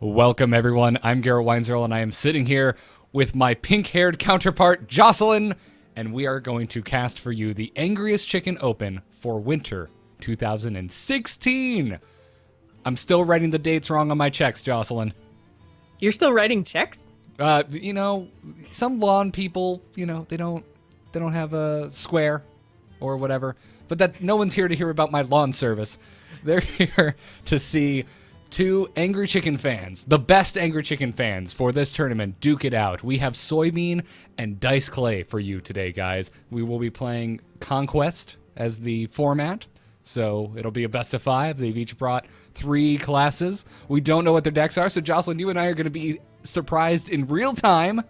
Welcome, everyone. I'm Garrett Weinzerl, and I am sitting here with my pink-haired counterpart, Jocelyn, and we are going to cast for you the Angriest Chicken Open for winter 2016. I'm still writing the dates wrong on my checks, Jocelyn. You're still writing checks? Some lawn people, they don't have a square or whatever, but that no one's here to hear about my lawn service. They're here to see two Angry Chicken fans, the best Angry Chicken fans for this tournament, duke it out. We have Soybean and DiceClay for you today, guys. We will be playing Conquest as the format, so it'll be a best of 5. They've each brought 3 classes. We don't know what their decks are, so Jocelyn, you and I are going to be surprised in real time.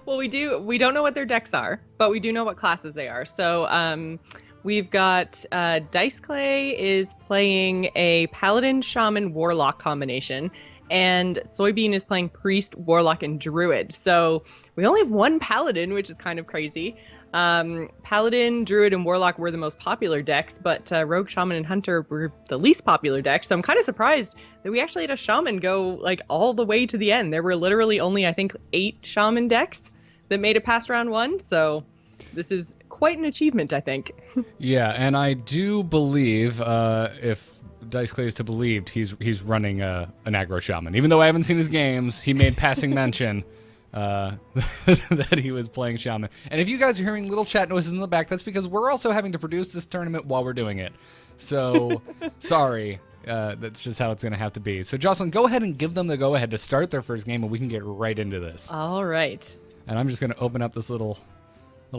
Well, we don't know what their decks are, but we do know what classes they are. So, we've got DiceClay is playing a Paladin, Shaman, Warlock combination, and Soybean is playing Priest, Warlock, and Druid. So we only have one Paladin, which is kind of crazy. Paladin, Druid, and Warlock were the most popular decks, but Rogue, Shaman, and Hunter were the least popular decks. So I'm kind of surprised that we actually had a Shaman go all the way to the end. There were literally only, I think, 8 Shaman decks that made it past round 1. So this is quite an achievement, I think. Yeah, and I do believe, if DiceClay is to be believed, he's running an aggro shaman. Even though I haven't seen his games, he made passing mention that he was playing shaman. And if you guys are hearing little chat noises in the back, that's because we're also having to produce this tournament while we're doing it. So, sorry. That's just how it's going to have to be. So, Jocelyn, go ahead and give them the go-ahead to start their first game, and we can get right into this. All right. And I'm just going to open up this little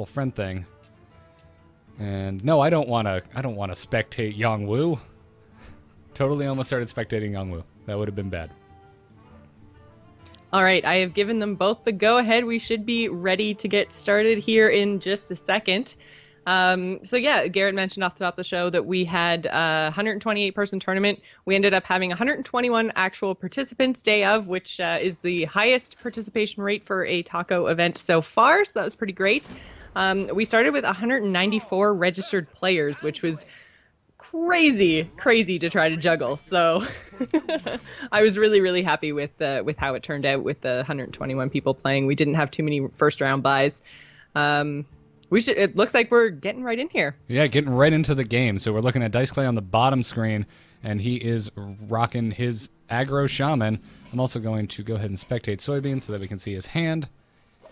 friend thing. And no, I don't want to spectate Yongwu. Totally almost started spectating Yongwu. That would have been bad. All right, I have given them both the go-ahead. We should be ready to get started here in just a second. So yeah, Garrett mentioned off the top of the show that we had a 128-person tournament. We ended up having 121 actual participants day of, which is the highest participation rate for a taco event so far, so that was pretty great. We started with 194 registered players, which was crazy to try to juggle. So I was really happy with how it turned out with the 121 people playing. We didn't have too many first round buys. It looks like we're getting right in here. Yeah, getting right into the game. So we're looking at DiceClay on the bottom screen, and he is rocking his aggro shaman. I'm also going to go ahead and spectate Soybean so that we can see his hand.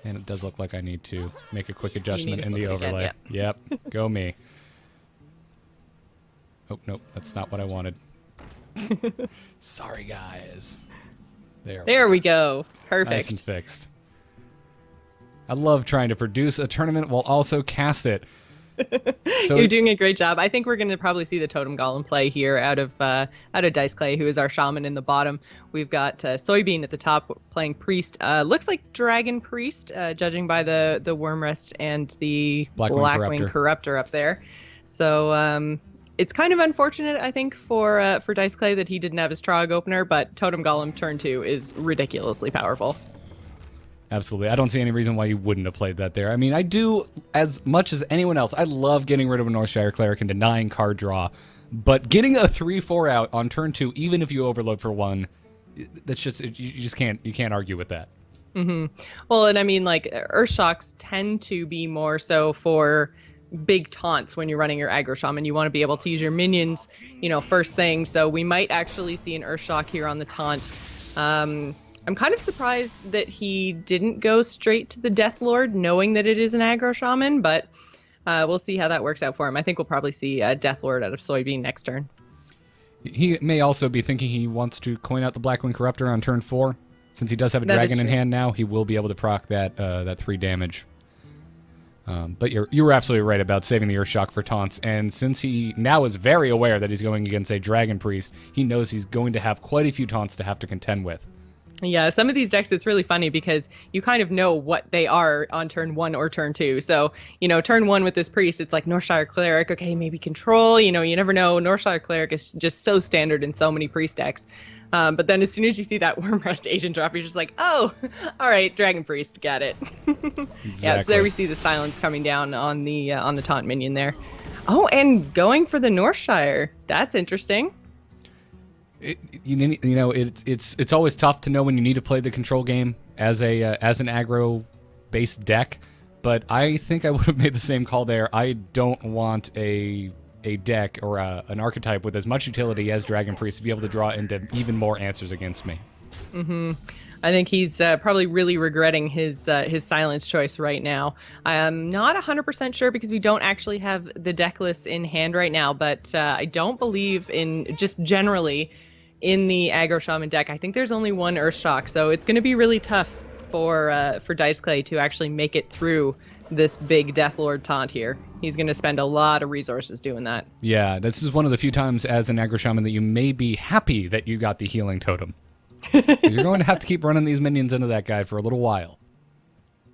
And it does look like I need to make a quick adjustment in the overlay. Again, yeah. Yep, go me. Oh, nope, that's not what I wanted. Sorry, guys. There we go. Perfect. Nice and fixed. I love trying to produce a tournament while also cast it. So you're doing a great job. I think we're going to probably see the Totem Golem play here out of DiceClay, who is our shaman in the bottom. We've got Soybean at the top playing Priest. Looks like Dragon Priest, judging by the Wormrest and the Blackwing Corruptor up there. So it's kind of unfortunate, I think, for DiceClay that he didn't have his Trog opener, but Totem Golem turn 2 is ridiculously powerful. Absolutely. I don't see any reason why you wouldn't have played that there. I mean, I do as much as anyone else. I love getting rid of a Northshire Cleric and denying card draw, but getting a 3/4 out on turn 2, even if you overload for 1, that's just you can't argue with that. Mm-hmm. Well, and I mean, Earthshocks tend to be more so for big taunts when you're running your aggro shaman. You want to be able to use your minions, first thing. So we might actually see an Earthshock here on the taunt. I'm kind of surprised that he didn't go straight to the Death Lord, knowing that it is an aggro shaman, but we'll see how that works out for him. I think we'll probably see Death Lord out of Soybean next turn. He may also be thinking he wants to coin out the Blackwing Corruptor on turn 4. Since he does have a dragon in hand now, he will be able to proc that 3 damage. But you were absolutely right about saving the Earthshock for taunts, and since he now is very aware that he's going against a Dragon Priest, he knows he's going to have quite a few taunts to have to contend with. Yeah, some of these decks, it's really funny because you kind of know what they are on turn 1 or turn 2. So, turn 1 with this Priest, it's like Northshire Cleric, okay, maybe Control, you never know. Northshire Cleric is just so standard in so many Priest decks. But then as soon as you see that Wormrest Agent drop, you're just like, oh, all right, Dragon Priest, got it. Exactly. Yeah, so there we see the silence coming down on the taunt minion there. Oh, and going for the Northshire. That's interesting. It's always tough to know when you need to play the control game as an aggro based deck, but I think I would have made the same call there. I don't want a deck or an archetype with as much utility as Dragon Priest to be able to draw into even more answers against me. I think he's probably really regretting his silence choice right now. I'm not 100% sure because we don't actually have the deck lists in hand right now, but I don't believe in just generally in the aggro shaman deck. I think there's only one Earthshock, so it's going to be really tough for DiceClay to actually make it through this big Deathlord taunt here. He's going to spend a lot of resources doing that. Yeah, this is one of the few times as an aggro shaman that you may be happy that you got the healing totem. Because you're going to have to keep running these minions into that guy for a little while.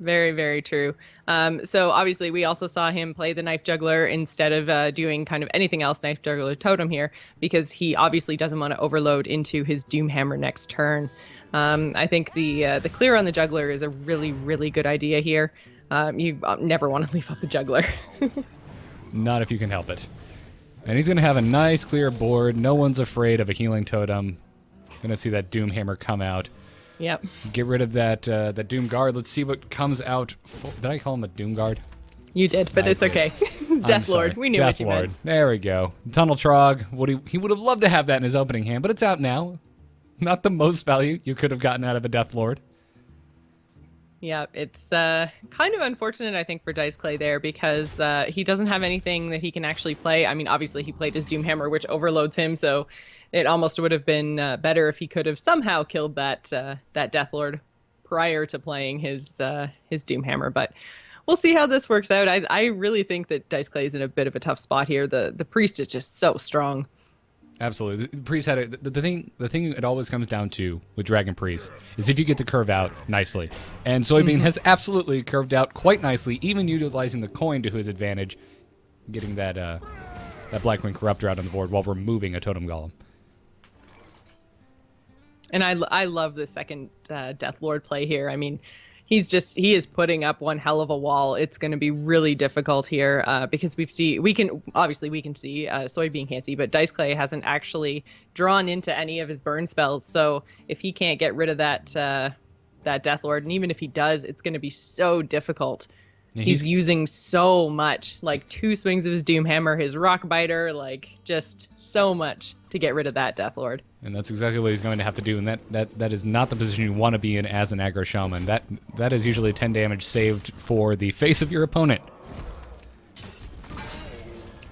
Very, very true. So obviously we also saw him play the Knife Juggler instead of doing kind of anything else Knife Juggler totem here, because he obviously doesn't want to overload into his Doomhammer next turn. I think the clear on the Juggler is a really, really good idea here. You never want to leave up the Juggler. Not if you can help it. And he's going to have a nice clear board. No one's afraid of a healing totem. Going to see that Doomhammer come out. Yep. Get rid of that Doom Guard. Let's see what comes out. Did I call him a Doom Guard? You did, but it's okay. Deathlord. We knew what you meant. There we go. Tunnel Trog. He would have loved to have that in his opening hand, but it's out now. Not the most value you could have gotten out of a Deathlord. Yeah, it's kind of unfortunate, I think, for DiceClay there, because he doesn't have anything that he can actually play. I mean, obviously, he played his Doomhammer, which overloads him, so it almost would have been better if he could have somehow killed that Deathlord prior to playing his Doomhammer. But we'll see how this works out. I really think that DiceClay is in a bit of a tough spot here. The Priest is just so strong. Absolutely. The Priest had the thing it always comes down to with Dragon Priest is if you get to curve out nicely. And Soybean has absolutely curved out quite nicely, even utilizing the coin to his advantage, getting that Blackwing Corruptor out on the board while removing a Totem Golem. And I love the second Deathlord play here. I mean, he is putting up one hell of a wall. It's going to be really difficult here because we can see Soybean can't see, but DiceClay hasn't actually drawn into any of his burn spells. So if he can't get rid of that Deathlord, and even if he does, it's going to be so difficult. Yeah, he's using so much, like 2 swings of his Doomhammer, his Rockbiter, like just so much to get rid of that Deathlord. And that's exactly what he's going to have to do, and that is not the position you want to be in as an aggro shaman. That is usually 10 damage saved for the face of your opponent.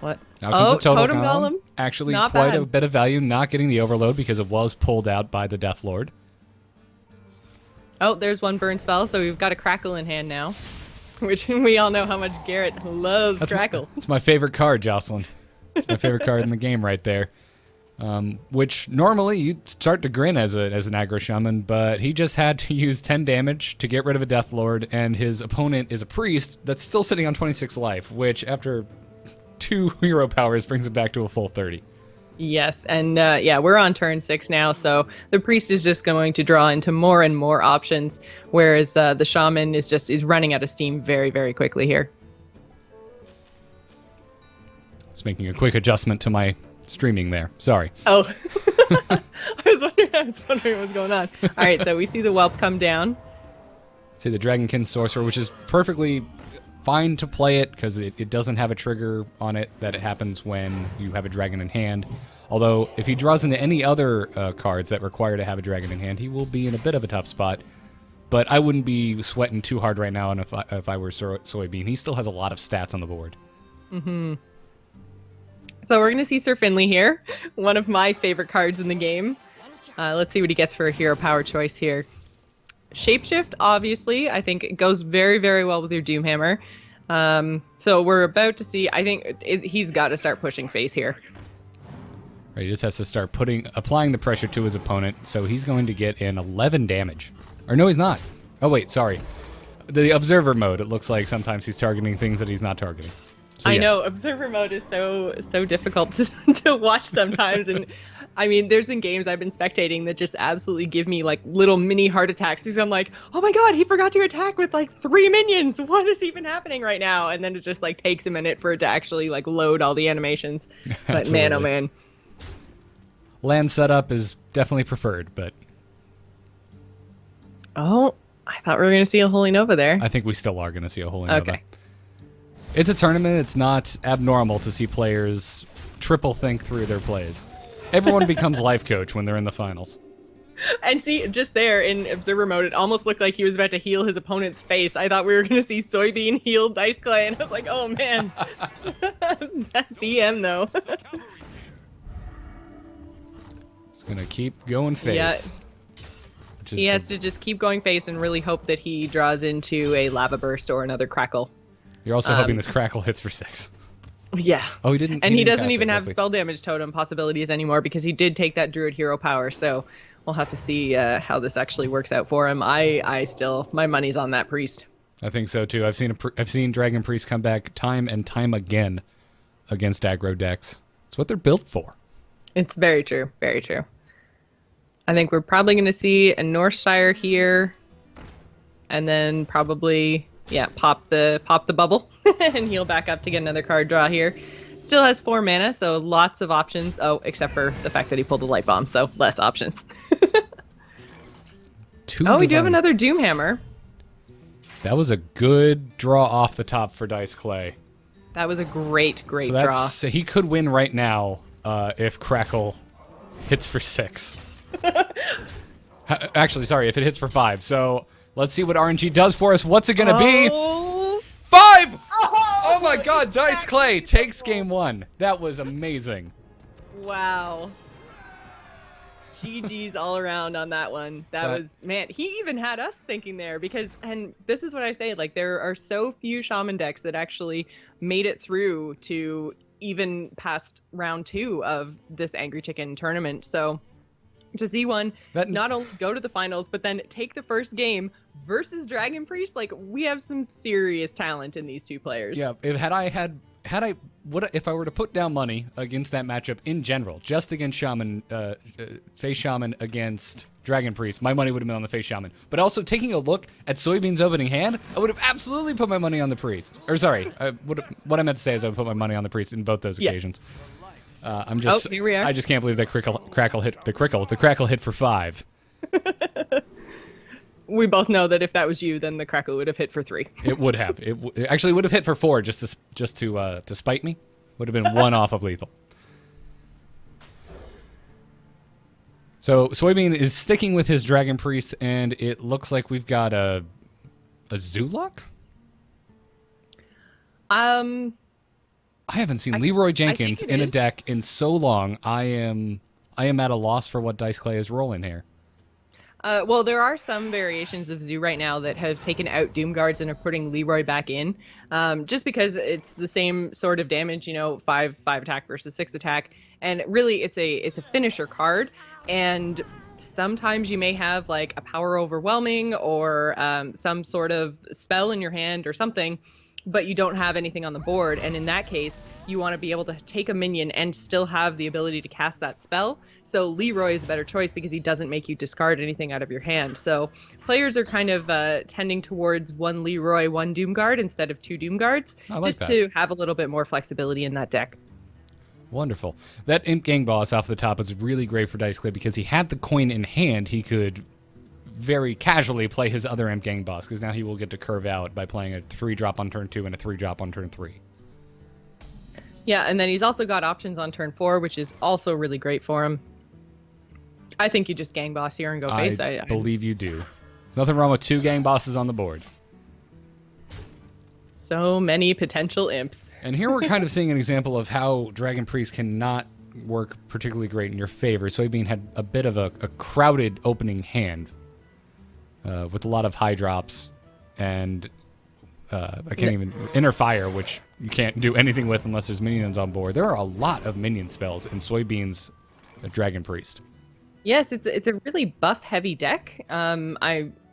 What? Now Totem Golem? Actually, not quite bad. A bit of value, not getting the overload because it was pulled out by the Deathlord. Oh, there's one burn spell, so we've got a Crackle in hand now, which we all know how much Garrett loves Crackle. It's my favorite card, Jocelyn. It's my favorite card in the game right there. Which normally you'd start to grin as an aggro shaman, but he just had to use 10 damage to get rid of a Deathlord, and his opponent is a priest that's still sitting on 26 life, which after 2 hero powers brings it back to a full 30. Yes, and yeah, we're on turn 6 now, so the priest is just going to draw into more and more options, whereas the shaman is running out of steam very, very quickly here. It's making a quick adjustment to my streaming there. Sorry. Oh, I was wondering what's going on. All right, so we see the whelp come down. See the Dragonkin Sorcerer, which is perfectly fine to play it because it doesn't have a trigger on it that it happens when you have a dragon in hand. Although if he draws into any other cards that require to have a dragon in hand, he will be in a bit of a tough spot. But I wouldn't be sweating too hard right now, and if I were Soybean, he still has a lot of stats on the board. Mm-hmm. So we're going to see Sir Finley here, one of my favorite cards in the game. Let's see what he gets for a hero power choice here. Shapeshift, obviously, I think it goes very, very well with your Doomhammer. So we're about to see, I think he's got to start pushing face here. Right, he just has to start applying the pressure to his opponent, so he's going to get in 11 damage. Or no, he's not. Oh, wait, sorry. The Observer mode, it looks like sometimes he's targeting things that he's not targeting. So, I know, Observer mode is so difficult to watch sometimes, and I mean, there's in games I've been spectating that just absolutely give me like little mini heart attacks because I'm like, oh my god, he forgot to attack with like 3 minions. What is even happening right now? And then it just like takes a minute for it to actually like load all the animations. But man, oh man. land setup is definitely preferred, but Oh, I thought we were going to see a Holy Nova there. I think we still are going to see a Holy Nova. Okay. It's a tournament. It's not abnormal to see players triple think through their plays. Everyone becomes life coach when they're in the finals. And see, just there in observer mode, it almost looked like he was about to heal his opponent's face. I thought we were going to see Soybean heal DiceClay, and I was like, oh man. That DM though. He's going to keep going face. Yeah. He has to just keep going face and really hope that he draws into a lava burst or another crackle. You're also hoping this crackle hits for 6. Yeah. Oh, he didn't. And he didn't doesn't cast even it, have luckily. spell damage totem possibilities anymore because he did take that druid hero power. So we'll have to see how this actually works out for him. I still, my money's on that priest. I think so too. I've seen Dragon Priest come back time and time again against aggro decks. It's what they're built for. It's very true. Very true. I think we're probably going to see a Northshire here, and then probably pop the bubble and heal back up to get another card draw here. Still has 4 mana, so lots of options. Oh, except for the fact that he pulled a light bomb, so less options. Oh, we do have another Doomhammer. That was a good draw off the top for DiceClay. That was a great draw. So he could win right now if Crackle hits for 6. Actually, sorry, if it hits for 5. So let's see what RNG does for us. What's it going to be? 5! Oh my god, DiceClay takes game 1. That was amazing. Wow. GG's all around on that one. That was, man, he even had us thinking there because, and this is what I say, like there are so few Shaman decks that actually made it through to even past round 2 of this Angry Chicken tournament. So to see one not only go to the finals, but then take the first game versus Dragon Priest, like we have some serious talent in these two players. Yeah, if I were to put down money against that matchup in general, just against Shaman, Face Shaman against Dragon Priest, my money would have been on the Face Shaman. But also taking a look at Soybean's opening hand, I would have absolutely put my money on the Priest. Or sorry, what I meant to say is I would put my money on the Priest in both those occasions. Here we are. I just can't believe that crackle hit the crackle hit for 5. We both know that if that was you, then the crackle would have hit for 3. It would have. It actually would have hit for 4 just to spite me. Would have been 1 off of lethal. So Soybean is sticking with his Dragon Priest, and it looks like we've got a Zoolock? I haven't seen Leroy Jenkins in a deck in so long. I am at a loss for what DiceClay is rolling here. Well, there are some variations of Zoo right now that have taken out Doom Guards and are putting Leroy back in, just because it's the same sort of damage, 5 attack versus 6 attack, and really it's a finisher card, and sometimes you may have like a power overwhelming or some sort of spell in your hand or something, but you don't have anything on the board, and in that case, you want to be able to take a minion and still have the ability to cast that spell. So Leroy is a better choice because he doesn't make you discard anything out of your hand. So players are kind of tending towards 1 Leroy, 1 Doom Guard instead of 2 Doom Guards, to have a little bit more flexibility in that deck. Wonderful. That Imp Gang boss off the top was really great for DiceClay because he had the coin in hand. He could very casually play his other Imp Gang boss because now he will get to curve out by playing a 3-drop on turn 2 and a 3-drop on turn 3. Yeah, and then he's also got options on turn 4, which is also really great for him. I think you just gang boss here and go face. I believe you do. There's nothing wrong with 2 gang bosses on the board. So many potential imps. And here we're kind of seeing an example of how Dragon Priest cannot work particularly great in your favor. Soybean had a bit of a crowded opening hand with a lot of high drops and I can't even Inner Fire, which you can't do anything with unless there's minions on board. There are a lot of minion spells in Soybean's Dragon Priest. Yes, it's a really buff heavy deck.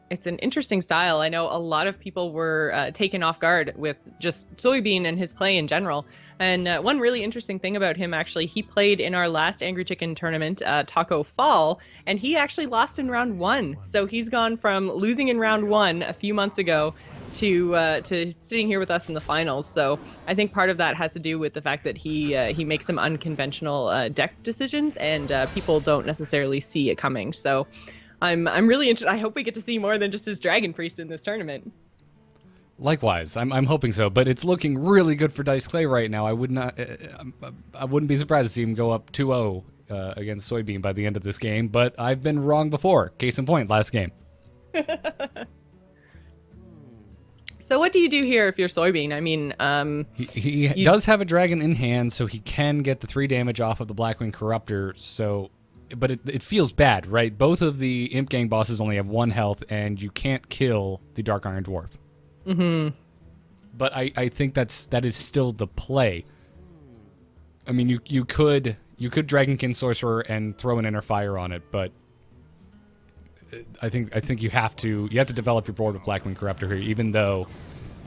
It's an interesting style. I know a lot of people were taken off guard with just Soybean and his play in general. And one really interesting thing about him, actually, he played in our last Angry Chicken tournament, Taco Fall, and he actually lost in round 1. So he's gone from losing in round 1 a few months ago to sitting here with us in the finals. So I think part of that has to do with the fact that he makes some unconventional deck decisions, and people don't necessarily see it coming. So I'm really interested. I hope we get to see more than just his Dragon Priest in this tournament. Likewise, I'm hoping so, but it's looking really good for DiceClay right now. I wouldn't be surprised to see him go up 2-0 against Soybean by the end of this game, but I've been wrong before. Case in point, last game. So what do you do here if you're Soybean? I mean, he does have a dragon in hand, so he can get the 3 damage off of the Blackwing Corruptor. So, but it feels bad, right? Both of the Imp Gang bosses only have 1 health, and you can't kill the Dark Iron Dwarf. Mm-hmm. But I think that is still the play. I mean, you could Dragonkin Sorcerer and throw an Inner Fire on it, but I think you have to develop your board with Blackwing Corruptor here, even though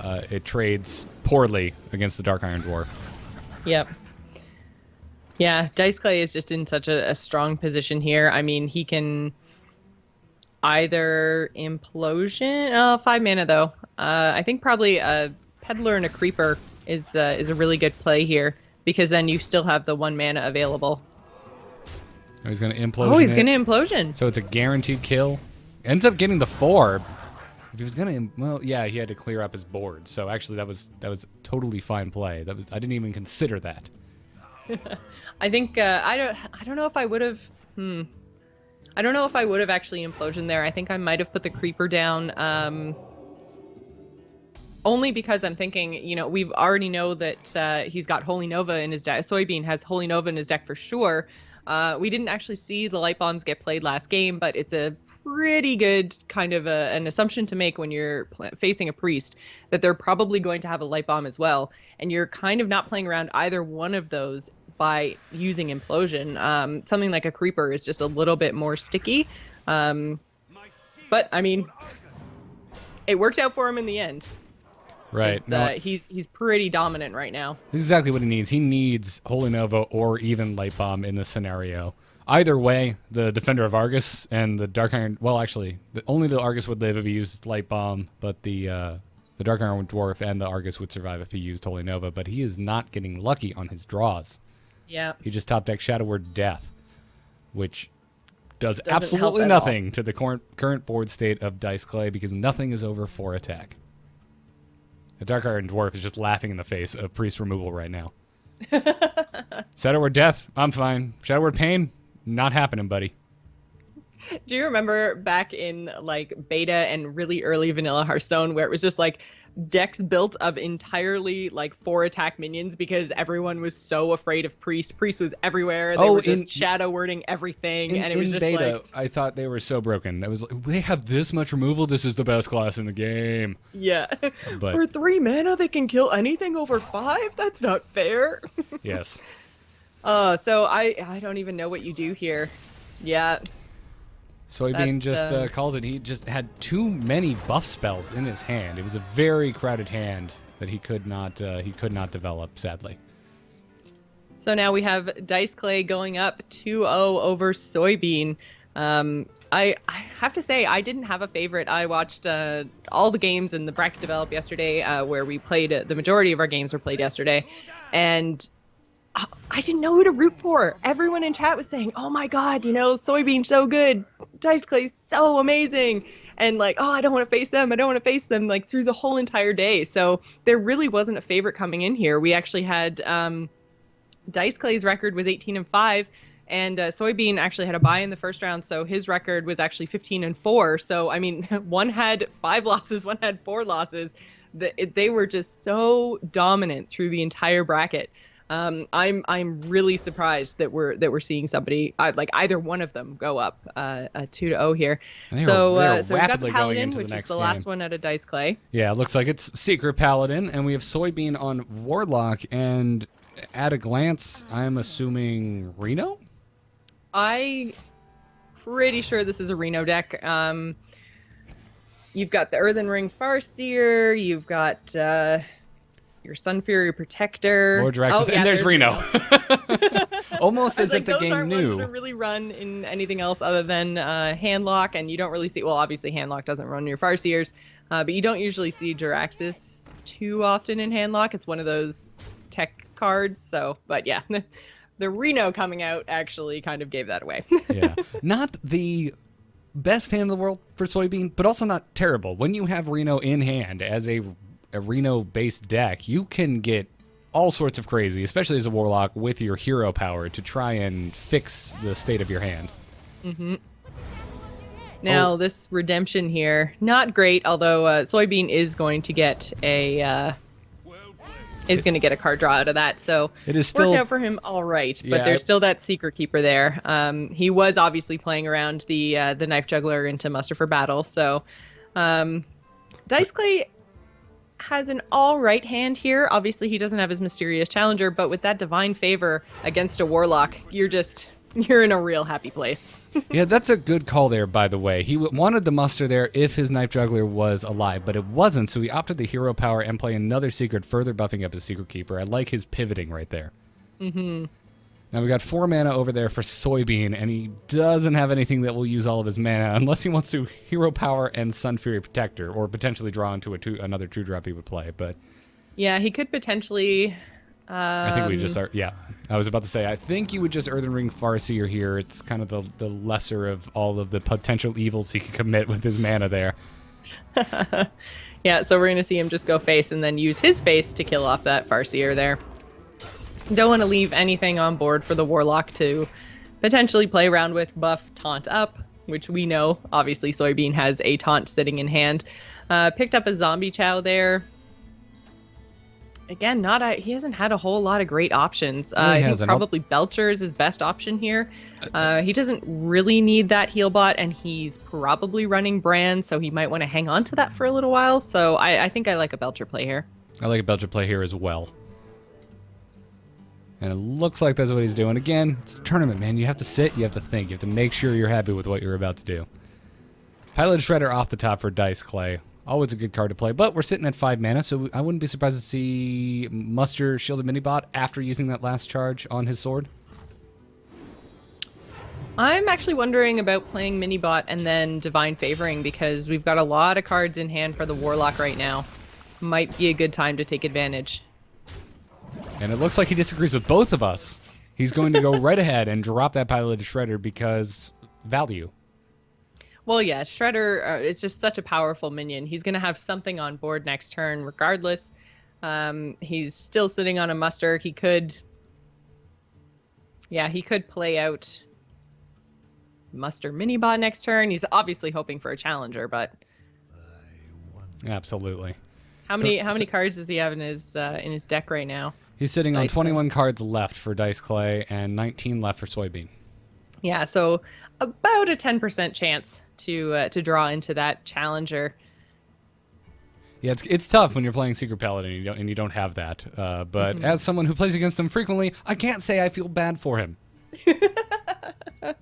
it trades poorly against the Dark Iron Dwarf. Yep. Yeah, DiceClay is just in such a strong position here. I mean, he can either Implosion, 5 mana though. I think probably a Peddler and a Creeper is a really good play here, because then you still have the 1 mana available. Oh, he's going to Implosion. Oh, he's going to Implosion. So it's a guaranteed kill. Ends up getting the 4. If he was going to, well, yeah, he had to clear up his board. So actually, that was totally fine play. I didn't even consider that. I think I don't know if I would have. I don't know if I would have actually Implosion there. I think I might have put the Creeper down. Only because I'm thinking, we already know that he's got Holy Nova in his deck. Soybean has Holy Nova in his deck for sure. We didn't actually see the Light Bombs get played last game, but it's a pretty good kind of an assumption to make when you're facing a Priest, that they're probably going to have a Light Bomb as well. And you're kind of not playing around either one of those by using Implosion. Something like a Creeper is just a little bit more sticky. But, I mean, it worked out for him in the end. Right. No, he's pretty dominant right now. This is exactly what he needs. He needs Holy Nova or even Light Bomb in this scenario. Either way, the Defender of Argus and the Dark Iron... Well, actually, only the Argus would live if he used Light Bomb, but the Dark Iron Dwarf and the Argus would survive if he used Holy Nova, but he is not getting lucky on his draws. Yeah. He just top deck Shadow Word Death, which does Doesn't absolutely help at nothing to the current board state of DiceClay, because nothing is over 4 attack. The Dark Iron Dwarf is just laughing in the face of Priest removal right now. Shadow Word Death, I'm fine. Shadow Word Pain, not happening, buddy. Do you remember back in like beta and really early vanilla Hearthstone where it was just like decks built of entirely like 4 attack minions because everyone was so afraid of Priest. Priest was everywhere. They were just shadow wording everything, and it was just beta, like, I thought they were so broken. I was like, they have this much removal. This is the best class in the game. Yeah. But for 3 mana they can kill anything over 5. That's not fair. Yes. So I don't even know what you do here. Yeah. Soybean just calls it. He just had too many buff spells in his hand. It was a very crowded hand that he could not develop, sadly. So now we have DiceClay going up 2-0 over Soybean. I have to say, I didn't have a favorite. I watched all the games in the bracket develop yesterday, where we played. The majority of our games were played yesterday, and I didn't know who to root for. Everyone in chat was saying, "Oh my God, Soybean's so good, DiceClay's so amazing," and like, "Oh, I don't want to face them. I don't want to face them." Like through the whole entire day. So there really wasn't a favorite coming in here. We actually had DiceClay's record was 18-5, and Soybean actually had a bye in the first round, so his record was actually 15-4. So I mean, one had 5 losses, one had 4 losses. They were just so dominant through the entire bracket. I'm really surprised that we're seeing somebody like either one of them go up 2-0 here. So we've got the Paladin, which is the last one out of DiceClay. Yeah, it looks like it's Secret Paladin, and we have Soybean on Warlock. And at a glance, I'm assuming Reno. I'm pretty sure this is a Reno deck. You've got the Earthen Ring Farseer. You've got your Sun Fury Protector. Lord Draxus, and there's Reno. Almost I was as if like, the those game aren't ones knew. that are really run in anything else other than handlock, and you don't really see. Well, obviously handlock doesn't run your Farseers, but you don't usually see Jiraxis too often in handlock. It's one of those tech cards. So, but yeah, the Reno coming out actually kind of gave that away. Yeah, not the best hand in the world for Soybean, but also not terrible. When you have Reno in hand as a Reno-based deck, you can get all sorts of crazy, especially as a Warlock, with your hero power to try and fix the state of your hand. Mm-hmm. Now, this redemption here, not great, although Soybean is going to get a card draw out of that, so it is still worked out for him all right, but Yeah, there's still that Secret Keeper there. He was obviously playing around the Knife Juggler into Muster for Battle, so DiceClay has an all right hand here. Obviously, he doesn't have his Mysterious Challenger, but with that Divine Favor against a Warlock, you're in a real happy place. Yeah, that's a good call there, by the way. He wanted the muster there if his Knife Juggler was alive, but it wasn't, so he opted the hero power and play another secret, further buffing up his Secret Keeper. I like his pivoting right there. Mm-hmm. Now we got 4 mana over there for Soybean, and he doesn't have anything that will use all of his mana, unless he wants to hero power and Sun Fury Protector, or potentially draw into another 2-drop he would play, but... Yeah, he could potentially... I think we just are. Yeah, I was about to say. I think you would just Earthen Ring Farseer here. It's kind of the lesser of all of the potential evils he could commit with his mana there. Yeah, so we're gonna see him just go face and then use his face to kill off that Farseer there. Don't want to leave anything on board for the Warlock to potentially play around with. Buff Taunt up, which we know obviously Soybean has a taunt sitting in hand. Picked up a Zombie Chow there. Again, he hasn't had a whole lot of great options. I think probably Belcher is his best option here. He doesn't really need that heal bot, and he's probably running Brand, so he might want to hang on to that for a little while. So I think I like a Belcher play here. I like a Belcher play here as well. And it looks like that's what he's doing. Again, it's a tournament, man. You have to sit, you have to think, you have to make sure you're happy with what you're about to do. Paladin Shredder off the top for DiceClay. Always a good card to play, but we're sitting at 5 mana, so I wouldn't be surprised to see Muster Shielded Minibot after using that last charge on his sword. I'm actually wondering about playing Minibot and then Divine Favoring, because we've got a lot of cards in hand for the Warlock right now. Might be a good time to take advantage. And it looks like he disagrees with both of us. He's going to go right ahead and drop that Paladin Shredder because value. Well, yeah, Shredder is just such a powerful minion. He's going to have something on board next turn regardless. He's still sitting on a muster. He could play out muster Minibot next turn. He's obviously hoping for a challenger, but... Absolutely. How many cards does he have in his deck right now? He's sitting on 21 cards left for DiceClay and 19 left for Soybean. Yeah, so about a 10% chance to draw into that challenger. Yeah, it's tough when you're playing Secret Paladin and you don't have that. But as someone who plays against him frequently, I can't say I feel bad for him. All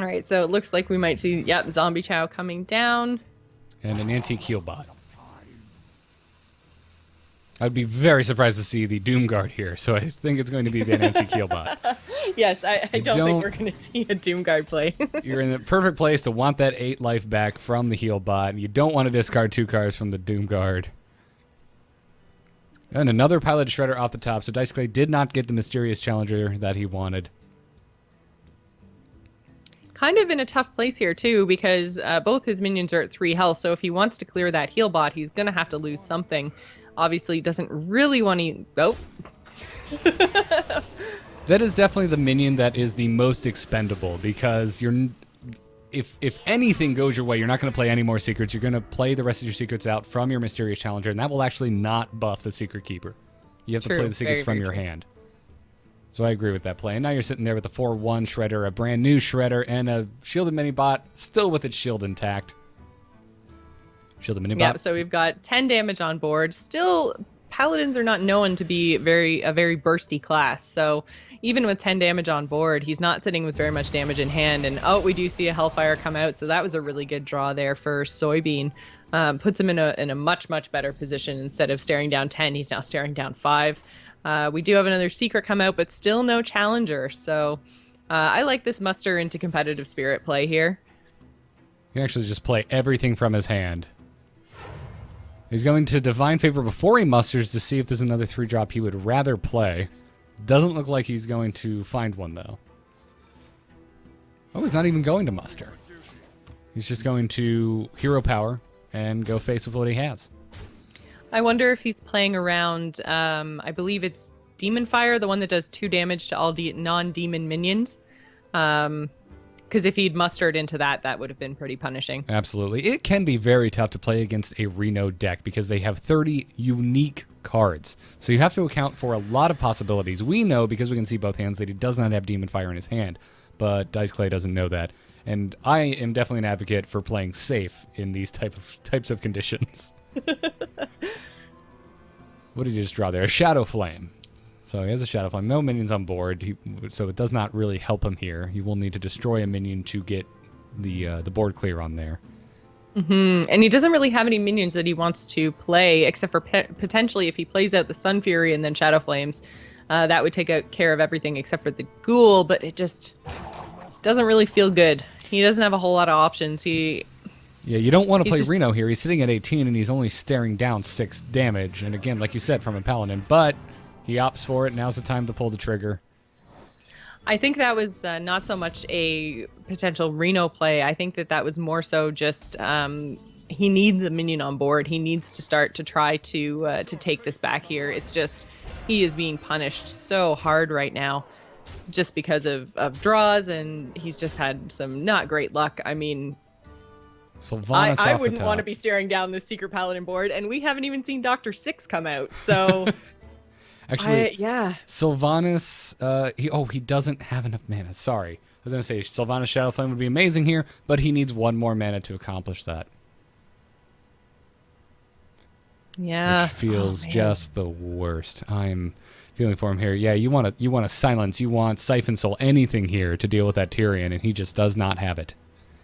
right, so it looks like we might see Zombie Chow coming down. And an anti-Keel bot. I'd be very surprised to see the Doomguard here, so I think it's going to be the anti-Keel bot. Yes, I don't think we're going to see a Doomguard play. You're in the perfect place to want that 8 life back from the heal bot. You don't want to discard 2 cards from the Doomguard. And another Paladin Shredder off the top, so DiceClay did not get the Mysterious Challenger that he wanted. Kind of in a tough place here, too, because both his minions are at 3 health, so if he wants to clear that heal bot, he's going to have to lose something. Obviously, he doesn't really want to... Oh. That is definitely the minion that is the most expendable, because you're... If anything goes your way, you're not going to play any more secrets. You're going to play the rest of your secrets out from your Mysterious Challenger, and that will actually not buff the Secret Keeper. You have to play the secrets from your hand. So I agree with that play. And now you're sitting there with a 4-1 Shredder, a brand new Shredder, and a Shielded Minibot, still with its shield intact. Shielded Minibot. Yeah, so we've got 10 damage on board. Still, Paladins are not known to be a very bursty class. So even with 10 damage on board, he's not sitting with very much damage in hand. And we do see a Hellfire come out. So that was a really good draw there for Soybean. Puts him in a much better position. Instead of staring down 10, he's now staring down 5. We do have another secret come out, but still no challenger. So I like this muster into competitive spirit play here. You can actually just play everything from his hand. He's going to Divine Favor before he musters to see if there's another 3-drop he would rather play. Doesn't look like he's going to find one, though. Oh, he's not even going to muster. He's just going to Hero Power and go face with what he has. I wonder if he's playing around, I believe it's Demon Fire, the one that does 2 damage to all non-demon minions. Because if he'd mustered into that, that would have been pretty punishing. Absolutely. It can be very tough to play against a Reno deck because they have 30 unique cards. So you have to account for a lot of possibilities. We know, because we can see both hands, that he does not have Demon Fire in his hand. But DiceClay doesn't know that. And I am definitely an advocate for playing safe in these types of conditions. What did he just draw there? A Shadow Flame. So he has a Shadow Flame. No minions on board, so it does not really help him here. He will need to destroy a minion to get the board clear on there. And he doesn't really have any minions that he wants to play, except for potentially if he plays out the Sun Fury and then Shadow Flames. That would take care of everything except for the Ghoul, but it just doesn't really feel good. He doesn't have a whole lot of options. Yeah, you don't want to play Reno here. He's sitting at 18, and he's only staring down 6 damage. And again, like you said, from a Paladin. But he opts for it. Now's the time to pull the trigger. I think that was not so much a potential Reno play. I think that was more so just he needs a minion on board. He needs to start to try to take this back here. It's just he is being punished so hard right now just because of draws, and he's just had some not great luck. I mean, I wouldn't want to be staring down this Secret Paladin board, and we haven't even seen Dr. Six come out, so... Actually, yeah. Sylvanas, he doesn't have enough mana. Sorry. I was going to say Sylvanas Shadow Flame would be amazing here, but he needs 1 more mana to accomplish that. Yeah. Which feels just the worst. I'm feeling for him here. Yeah, you want to silence, you want Siphon Soul, anything here to deal with that Tyrion, and he just does not have it.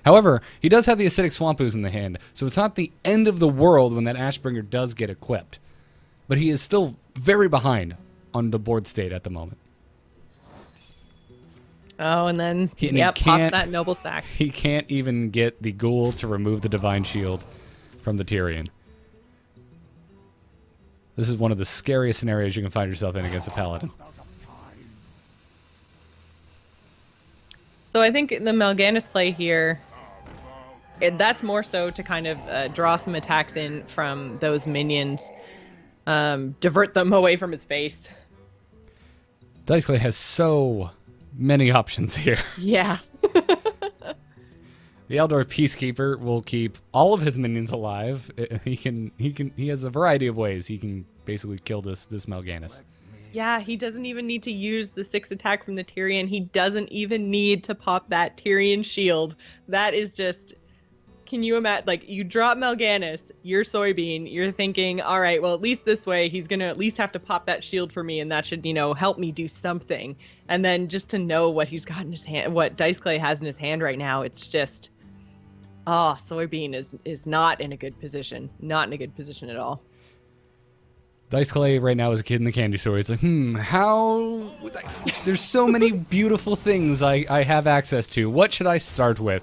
However, he does have the Acidic Swamp Ooze in the hand, so it's not the end of the world when that Ashbringer does get equipped. But he is still very behind on the board state at the moment. Oh, and then pops that Noble Sack. He can't even get the Ghoul to remove the Divine Shield from the Tyrion. This is one of the scariest scenarios you can find yourself in against a Paladin. So I think the Mal'Ganis play here, that's more so to kind of draw some attacks in from those minions. Divert them away from his face. DiceClay has so many options here. Yeah. The Eldor Peacekeeper will keep all of his minions alive. He has a variety of ways he can basically kill this Mal'Ganis. Yeah, he doesn't even need to use the 6 attack from the Tyrion. He doesn't even need to pop that Tyrion shield. That is just... Can you imagine, like, you drop Mal'Ganis, you're Soybean, you're thinking, all right, well, at least this way, he's going to at least have to pop that shield for me, and that should, help me do something. And then just to know what he's got in his hand, what DiceClay has in his hand right now, it's just, Soybean is not in a good position. Not in a good position at all. DiceClay right now is a kid in the candy store. He's like, how... There's so many beautiful things I have access to. What should I start with?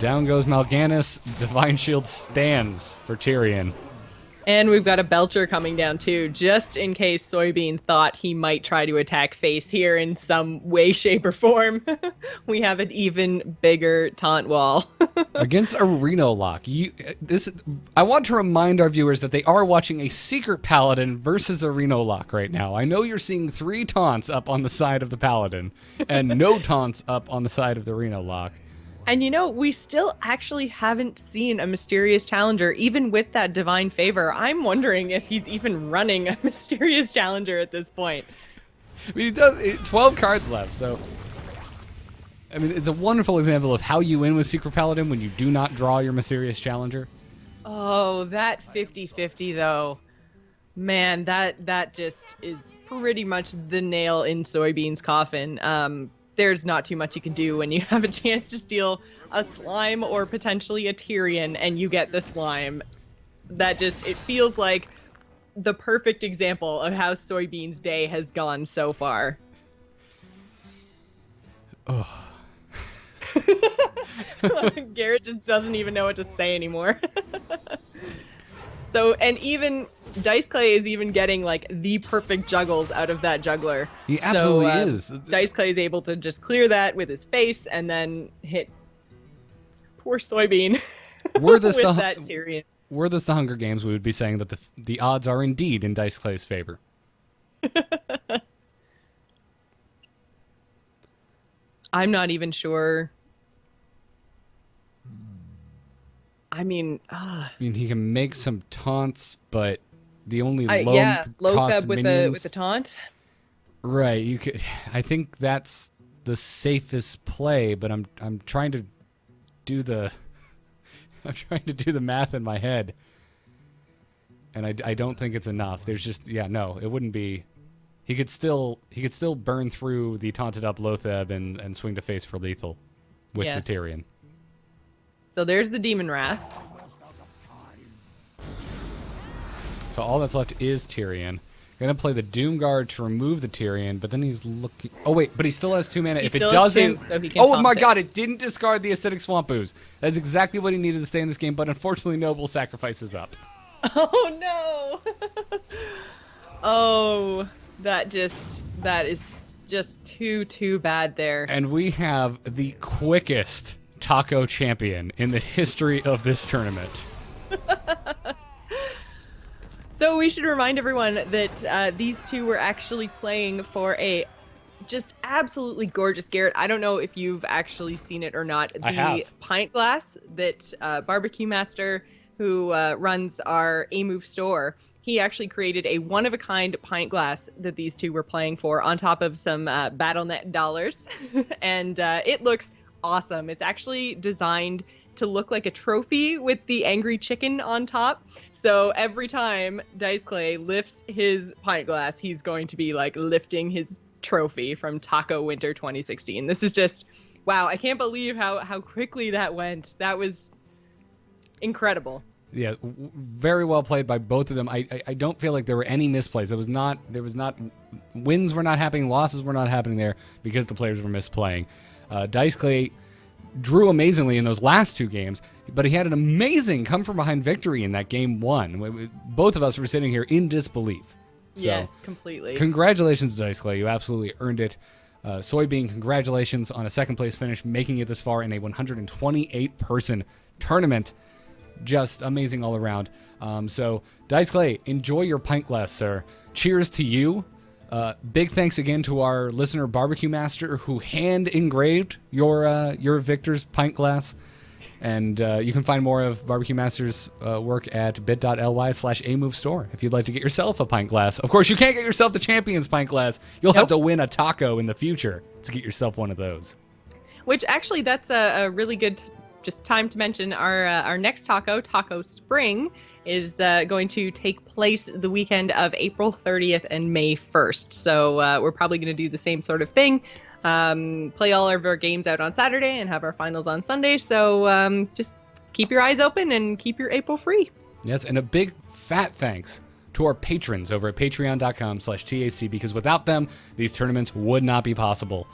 Down goes Mal'Ganis. Divine Shield stands for Tyrion. And we've got a Belcher coming down too, just in case Soybean thought he might try to attack face here in some way, shape, or form. We have an even bigger taunt wall. Against a RenoLock. I want to remind our viewers that they are watching a Secret Paladin versus a RenoLock right now. I know you're seeing 3 taunts up on the side of the Paladin, and no taunts up on the side of the RenoLock. And we still actually haven't seen a Mysterious Challenger, even with that Divine Favor. I'm wondering if he's even running a Mysterious Challenger at this point. I mean, he does 12 cards left, so... I mean, it's a wonderful example of how you win with Secret Paladin when you do not draw your Mysterious Challenger. Oh, that 50-50, though. Man, that just is pretty much the nail in Soybean's coffin. There's not too much you can do when you have a chance to steal a slime or potentially a Tyrion and you get the slime. That just, it feels like the perfect example of how Soybean's day has gone so far. Oh. Garrett just doesn't even know what to say anymore. So, and even DiceClay is even getting like the perfect juggles out of that juggler. He absolutely is. DiceClay is able to just clear that with his face and then hit poor Soybean Were this with that Tyrion. Were this the Hunger Games, we would be saying that the odds are indeed in DiceClay's favor. I'm not even sure. I mean, he can make some taunts, but the only low cost with minions, the taunt. Right, you could. I think that's the safest play, but I'm trying to do the math in my head, and I don't think it's enough. There's just no, it wouldn't be. He could still burn through the taunted up Lotheb and swing to face for lethal with the Tyrion. So there's the Demon Wrath. So all that's left is Tyrion. Gonna play the Doomguard to remove the Tyrion, but then he's looking. Oh wait, but he still has 2 mana. If it doesn't, so he can oh my taunt god, it didn't discard the Acidic Swamp Ooze. That's exactly what he needed to stay in this game. But unfortunately, Noble sacrifices up. Oh no! Oh, that is just too bad there. And we have the quickest taco champion in the history of this tournament. So we should remind everyone that these two were actually playing for a just absolutely gorgeous Garrett. I don't know if you've actually seen it or not. I have. The pint glass that Barbecue Master, who runs our A-Move store, he actually created a one-of-a-kind pint glass that these two were playing for on top of some BattleNet dollars. And it looks awesome. It's actually designed to look like a trophy with the angry chicken on top. So every time DiceClay lifts his pint glass, he's going to be like lifting his trophy from Taco Winter 2016. This is just, wow, I can't believe how quickly that went. That was incredible. Yeah, very well played by both of them. I don't feel like there were any misplays. Wins were not happening, losses were not happening there because the players were misplaying. DiceClay drew amazingly in those last 2 games, but he had an amazing come-from-behind victory in that game 1. Both of us were sitting here in disbelief. So, yes, completely. Congratulations, DiceClay. You absolutely earned it. Soybean, congratulations on a second-place finish, making it this far in a 128-person tournament. Just amazing all around. So, DiceClay, enjoy your pint glass, sir. Cheers to you. Big thanks again to our listener Barbecue Master who hand engraved your Victor's pint glass. And you can find more of Barbecue Master's work at bit.ly/amovestore if you'd like to get yourself a pint glass. Of course, you can't get yourself the Champion's pint glass. You'll have to win a taco in the future to get yourself one of those. Which actually, that's a really good just time to mention our next Taco Spring, is going to take place the weekend of April 30th and May 1st. So we're probably going to do the same sort of thing. Play all of our games out on Saturday and have our finals on Sunday. So just keep your eyes open and keep your April free. Yes, and a big fat thanks to our patrons over at patreon.com/TAC, because without them, these tournaments would not be possible.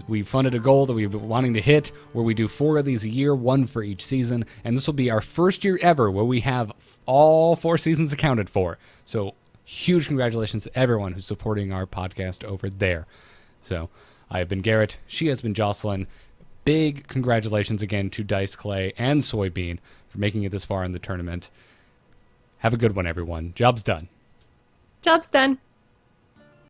We funded a goal that we've been wanting to hit, where we do 4 of these a year, 1 for each season, and this will be our first year ever where we have all 4 seasons accounted for. So huge congratulations to everyone who's supporting our podcast over there. So I have been Garrett. She has been Jocelyn. Big congratulations again to DiceClay and Soybean for making it this far in the tournament. Have a good one, everyone. Job's done. Job's done.